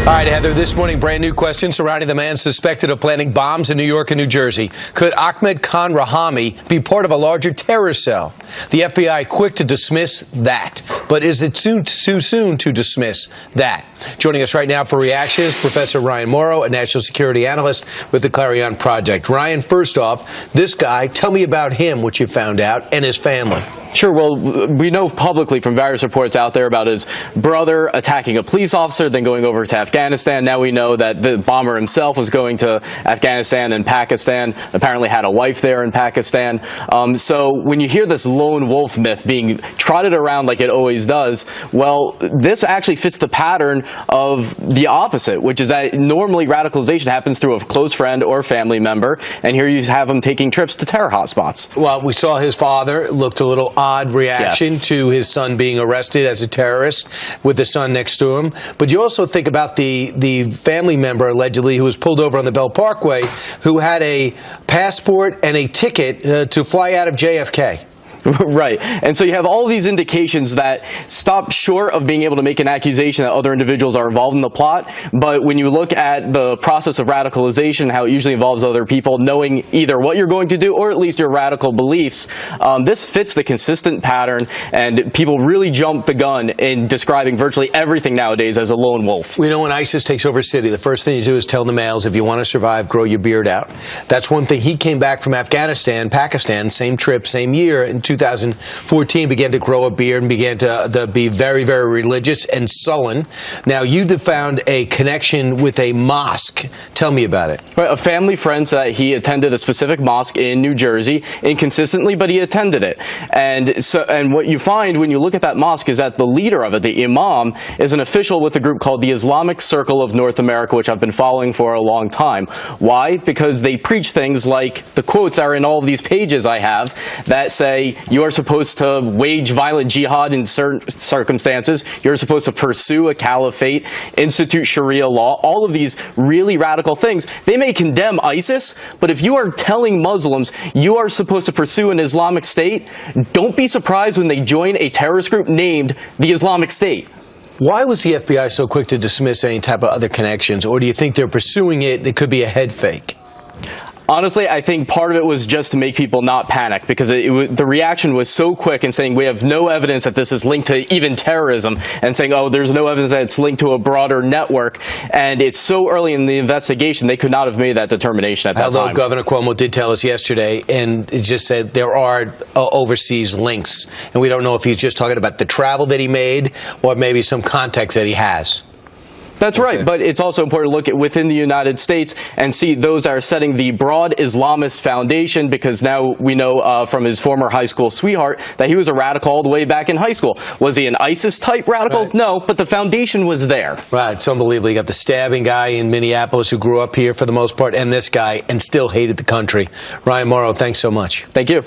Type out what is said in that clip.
All right, Heather, this morning, brand new question surrounding the man suspected of planting bombs in New York and New Jersey. Could Ahmad Khan Rahami be part of a larger terror cell? The FBI quick to dismiss that. But is it too soon to dismiss that? Joining us right now for reactions, Professor Ryan Mauro, a national security analyst with the Clarion Project. Ryan, first off, this guy, tell me about him, what you found out, and his family. Sure. Well, we know publicly from various reports out there about his brother attacking a police officer, then going over to Afghanistan. Now we know that the bomber himself was going to Afghanistan and Pakistan, apparently had a wife there in Pakistan. So when you hear this lone wolf myth being trotted around like it always does, well, this actually fits the pattern of the opposite, which is that normally radicalization happens through a close friend or family member, and here you have him taking trips to terror hotspots. Well, we saw his father looked a little odd reaction to his son being arrested as a terrorist with the son next to him. But you also think about the family member, allegedly, who was pulled over on the Bell Parkway, who had a passport and a ticket to fly out of JFK. Right. And so you have all these indications that stop short of being able to make an accusation that other individuals are involved in the plot. But when you look at the process of radicalization, how it usually involves other people knowing either what you're going to do or at least your radical beliefs, this fits the consistent pattern, and people really jump the gun in describing virtually everything nowadays as a lone wolf. We know when ISIS takes over a city, the first thing you do is tell the males, if you want to survive, grow your beard out. That's one thing. He came back from Afghanistan, Pakistan, same trip, same year, in 2014, began to grow a beard and began to be very, very religious and sullen. Now, you found a connection with a mosque. Tell me about it. Right, a family friend said that he attended a specific mosque in New Jersey, inconsistently, but he attended it. And what you find when you look at that mosque is that the leader of it, the imam, is an official with a group called the Islamic Circle of North America, which I've been following for a long time. Why? Because they preach things like the quotes are in all of these pages I have that say, you are supposed to wage violent jihad in certain circumstances. You're supposed to pursue a caliphate, institute Sharia law, all of these really radical things. They may condemn ISIS, but if you are telling Muslims you are supposed to pursue an Islamic State, don't be surprised when they join a terrorist group named the Islamic State. Why was the FBI so quick to dismiss any type of other connections? Or do you think they're pursuing it? It could be a head fake. Honestly, I think part of it was just to make people not panic, because the reaction was so quick in saying we have no evidence that this is linked to even terrorism, and saying, oh, there's no evidence that it's linked to a broader network. And it's so early in the investigation, they could not have made that determination at that time. Although Governor Cuomo did tell us yesterday, and it just said there are overseas links. And we don't know if he's just talking about the travel that he made or maybe some context that he has. That's right, but it's also important to look at within the United States and see those that are setting the broad Islamist foundation, because now we know from his former high school sweetheart that he was a radical all the way back in high school. Was he an ISIS-type radical? Right. No, but the foundation was there. Right, it's unbelievable. You got the stabbing guy in Minneapolis who grew up here for the most part, and this guy, and still hated the country. Ryan Mauro, thanks so much. Thank you.